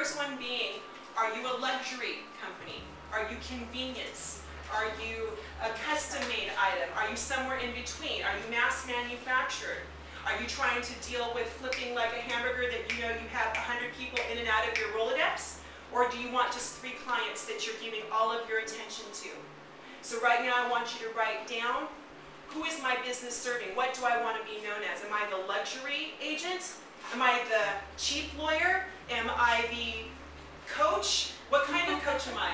first one being, are you a luxury company? Are you convenience? Are you a custom-made item? Are you somewhere in between? Are you mass manufactured? Are you trying to deal with flipping like a hamburger that you know you have 100 people in and out of your Rolodex? Or do you want just 3 clients that you're giving all of your attention to? So right now I want you to write down, who is my business serving? What do I want to be known as? Am I the luxury agent? Am I the cheap lawyer? Am I the coach? What kind of coach am I?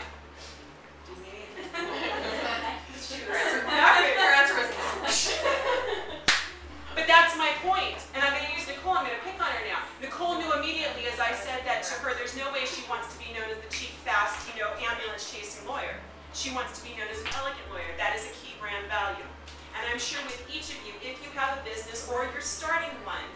But that's my point. And I'm going to use Nicole. I'm going to pick on her now. Nicole knew immediately as I said that to her, there's no way she wants to be known as the cheap, fast, ambulance-chasing lawyer. She wants to be known as an elegant lawyer. That is a key brand value. And I'm sure with each of you, if you have a business or you're starting one,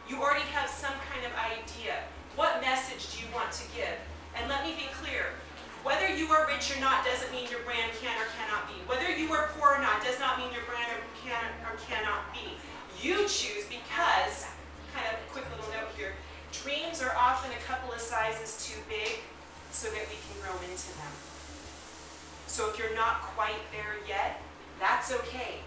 you already have some kind of idea. What message do you want to give? And let me be clear. Whether you are rich or not doesn't mean your brand can or cannot be. Whether you are poor or not does not mean your brand can or cannot be. You choose because, kind of quick little note here, dreams are often a couple of sizes too big so that we can grow into them. So if you're not quite there yet, that's okay.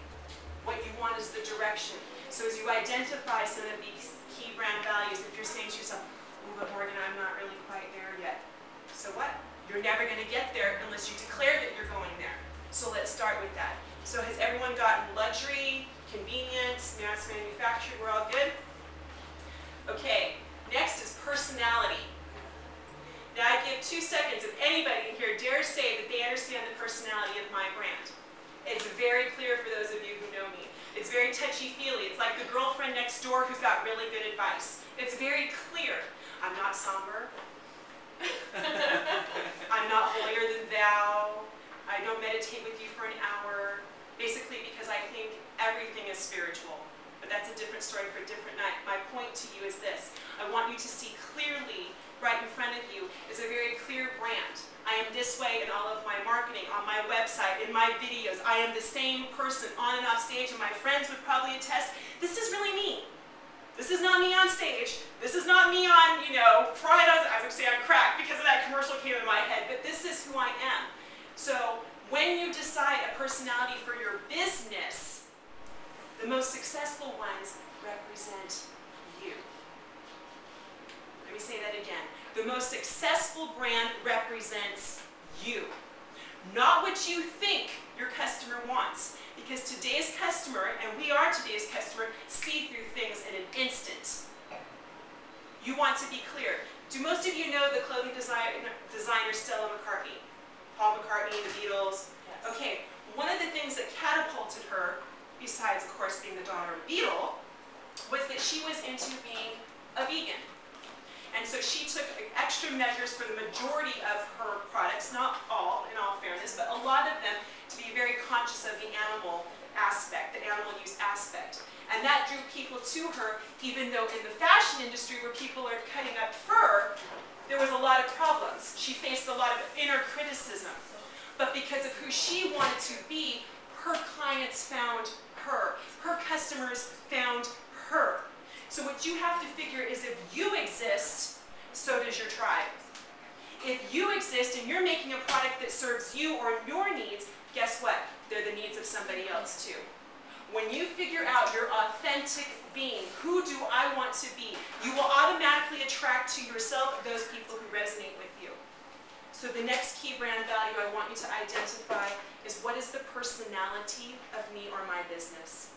What you want is the direction. So as you identify some of these key brand values, if you're saying to yourself, oh, but Morgan, I'm not really quite there yet. So what? You're never going to get there unless you declare that you're going there. So let's start with that. So has everyone gotten luxury, convenience, mass manufactured? We're all good? Okay, next is personality. Now I give 2 seconds if anybody in here dares say that they understand the personality of my brand. It's very clear for those of you who know me. It's very touchy-feely. It's like the girlfriend next door who's got really good advice. It's very clear. I'm not somber. I'm not holier than thou. I don't meditate with you for an hour. Basically because I think everything is spiritual. But that's a different story for a different night. My point to you is this. I want you to see clearly right in front of you is a very clear brand. I am this way in all of my marketing, on my website, in my videos. I am the same person on and off stage, and my friends would probably attest, this is really me. This is not me on stage. This is not me on, Pride, I would say on crack because of that commercial came in my head, but this is who I am. So when you decide a personality for your business, the most successful ones represent you. Let me say that again. The most successful brand represents you. Not what you think your customer wants. Because today's customer, and we are today's customer, see through things in an instant. You want to be clear. Do most of you know the clothing designer Stella McCartney? Paul McCartney, the Beatles? Yes. Okay, one of the things that catapulted her, besides of course being the daughter of a Beatle, was that she was into being a vegan. And so she took extra measures for the majority of her products, not all, in all fairness, but a lot of them, to be very conscious of the animal aspect, the animal use aspect. And that drew people to her, even though in the fashion industry where people are cutting up fur, there was a lot of problems. She faced a lot of inner criticism. But because of who she wanted to be, her clients found her. Her customers found her. So what you have to figure is if you exist, so does your tribe. If you exist and you're making a product that serves you or your needs, guess what? They're the needs of somebody else too. When you figure out your authentic being, who do I want to be, you will automatically attract to yourself those people who resonate with you. So the next key brand value I want you to identify is what is the personality of me or my business?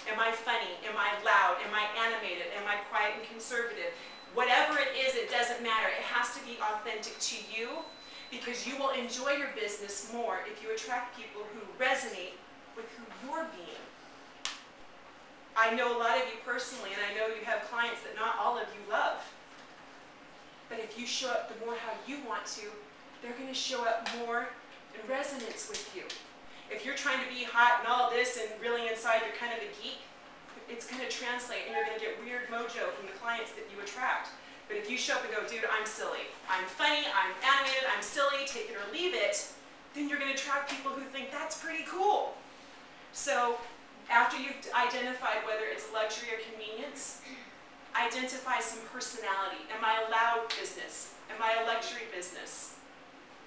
Am I funny? Am I loud? Am I animated? Am I quiet and conservative? Whatever it is, it doesn't matter. It has to be authentic to you because you will enjoy your business more if you attract people who resonate with who you're being. I know a lot of you personally, and I know you have clients that not all of you love. But if you show up the more how you want to, they're going to show up more in resonance with you. If you're trying to be hot and all this and really inside you're kind of a geek, it's going to translate and you're going to get weird mojo from the clients that you attract. But if you show up and go, dude, I'm silly, I'm funny, I'm animated, I'm silly, take it or leave it, then you're going to attract people who think that's pretty cool. So after you've identified whether it's luxury or convenience, identify some personality. Am I a loud business? Am I a luxury business?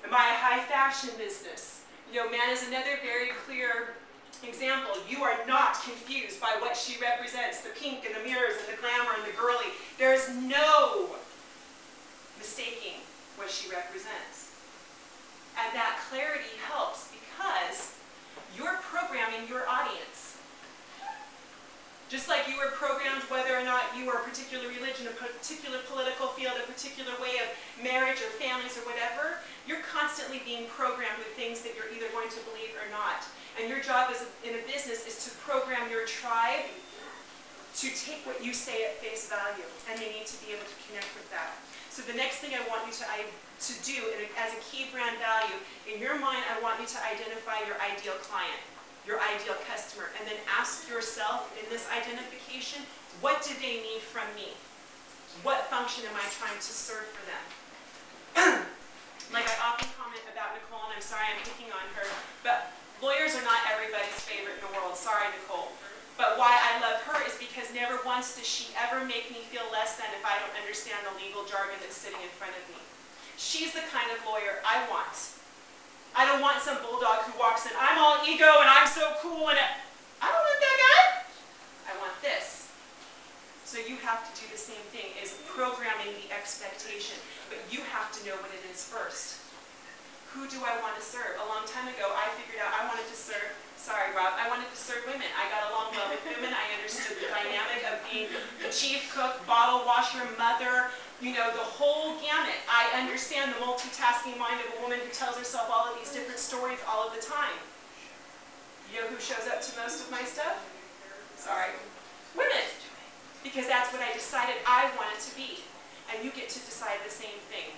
Am I a high fashion business? You know, man is another very clear example. You are not confused by what she represents, the pink and the mirrors and the glamour and the girly. There's no mistaking what she represents. And that clarity helps because you're programming your audience. Just like you were programmed whether or not you are a particular religion, a particular political field, a particular way of marriage or families or whatever, you're constantly being programmed with things that you're either going to believe or not. And your job in a business is to program your tribe to take what you say at face value. And they need to be able to connect with that. So the next thing I want you to do as a key brand value, in your mind, I want you to identify your ideal client, your ideal customer, and then ask yourself in this identification, what do they need from me? What function am I trying to serve for them? Like I often comment about Nicole, and I'm sorry I'm picking on her, but lawyers are not everybody's favorite in the world. Sorry, Nicole. But why I love her is because never once does she ever make me feel less than if I don't understand the legal jargon that's sitting in front of me. She's the kind of lawyer I want. I don't want some bulldog who walks in, I'm all ego and I'm so cool, and I don't want that guy. I want this. So you have to do the same thing, is programming the expectation. But you have to know what it is first. Who do I want to serve? A long time ago, I figured out I wanted to serve, sorry Rob, I wanted to serve women. I got along well with women. I understood the dynamic of being the chief cook, bottle washer, mother, you know, the whole gamut. I understand the multitasking mind of a woman who tells herself all of these different stories all of the time. You know who shows up to most of my stuff? Sorry. Women. Because that's what I decided I wanted to be. And you get to decide the same thing.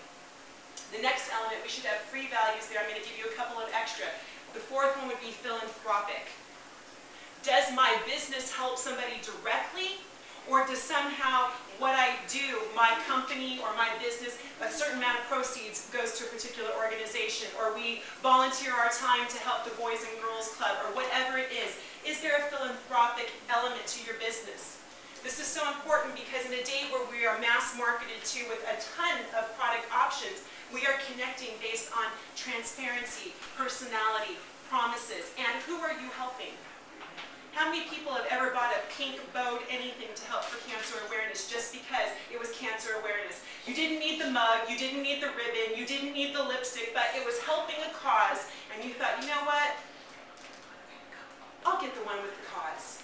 The next element, we should have 3 values there. I'm going to give you a couple of extra. The fourth one would be philanthropic. Does my business help somebody directly? Or does somehow what I do, my company or my business, a certain amount of proceeds goes to a particular organization, or we volunteer our time to help the Boys and Girls Club, or whatever it is? Is there a philanthropic element to your business? This is so important because in a day where we are mass marketed to with a ton of product options, we are connecting based on transparency, personality, promises, and who are you helping? How many people have ever bought a pink bowed anything to help for cancer awareness just because it was cancer awareness? You didn't need the mug, you didn't need the ribbon, you didn't need the lipstick, but it was helping a cause, and you thought, you know what? I'll get the one with the cause.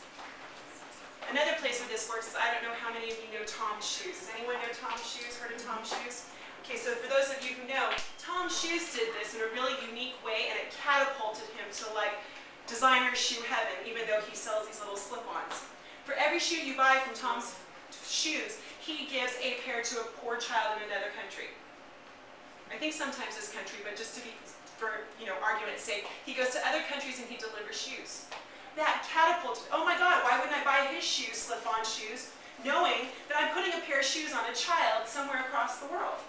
Another place where this works is, I don't know how many of you know Tom's Shoes. Does anyone know Tom's Shoes? Heard of Tom's Shoes? Okay, so for those of you who know, Tom's Shoes did this in a really unique way, and it catapulted him to like designer shoe heaven, even though he sells these little slip-ons. For every shoe you buy from Tom's Shoes, he gives a pair to a poor child in another country. I think sometimes this country, but just to be, for argument's sake, he goes to other countries and he delivers shoes. That catapulted, oh my God, why wouldn't I buy his shoes, slip-on shoes, knowing that I'm putting a pair of shoes on a child somewhere across the world?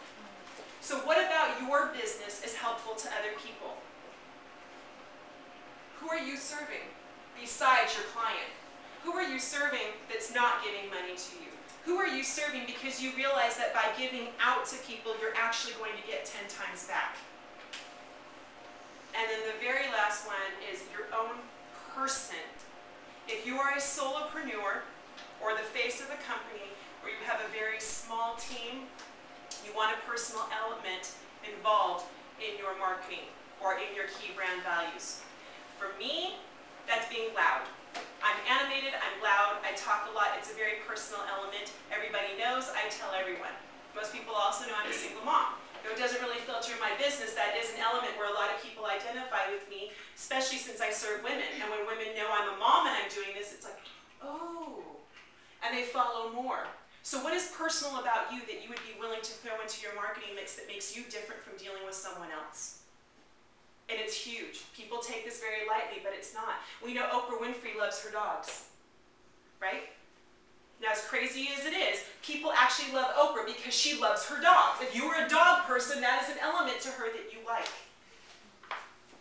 So what about your business is helpful to other people? Who are you serving besides your client? Who are you serving that's not giving money to you? Who are you serving because you realize that by giving out to people, you're actually going to get 10 times back? And then the very last one is your own person. If you are a solopreneur or the face of a company, or you have a very small team, you want a personal element involved in your marketing or in your key brand values. For me, that's being loud. I'm animated, I'm loud, I talk a lot, it's a very personal element. Everybody knows, I tell everyone. Most people also know I'm a single mom. Though it doesn't really filter my business, that is an element where a lot of people identify with me, especially since I serve women. And when women know I'm a mom and I'm doing this, it's like, oh, and they follow more. So what is personal about you that you would be willing to throw into your marketing mix that makes you different from dealing with someone else? And it's huge. People take this very lightly, but it's not. We know Oprah Winfrey loves her dogs, right? Now, as crazy as it is, people actually love Oprah because she loves her dogs. If you were a dog person, that is an element to her that you like.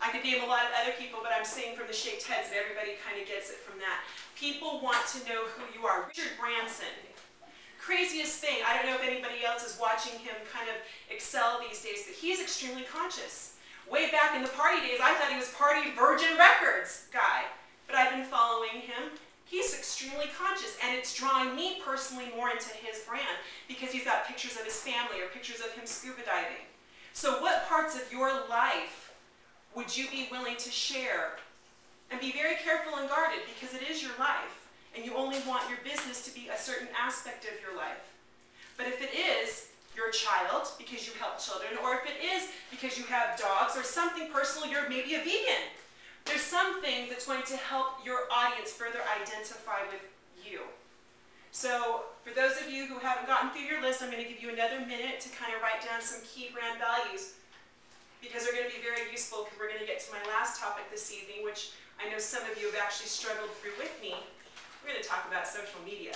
I could name a lot of other people, but I'm saying from the shaped heads that everybody kind of gets it from that. People want to know who you are. Richard Branson craziest thing, I don't know if anybody else is watching him kind of excel these days, but he is extremely conscious. Way back in the party days, I thought he was Party Virgin Records guy, but I've been following him. He's extremely conscious, and it's drawing me personally more into his brand because he's got pictures of his family or pictures of him scuba diving. So what parts of your life would you be willing to share? And be very careful and guarded because it is your life, and you only want your business to be a certain aspect of your life. But if it is your child because you help children, or if it is because you have dogs or something personal, you're maybe a vegan, there's something that's going to help your audience further identify with you. So for those of you who haven't gotten through your list, I'm going to give you another minute to kind of write down some key brand values because they're going to be very useful because we're going to get to my last topic this evening, which I know some of you have actually struggled through with me. We're going to talk about social media.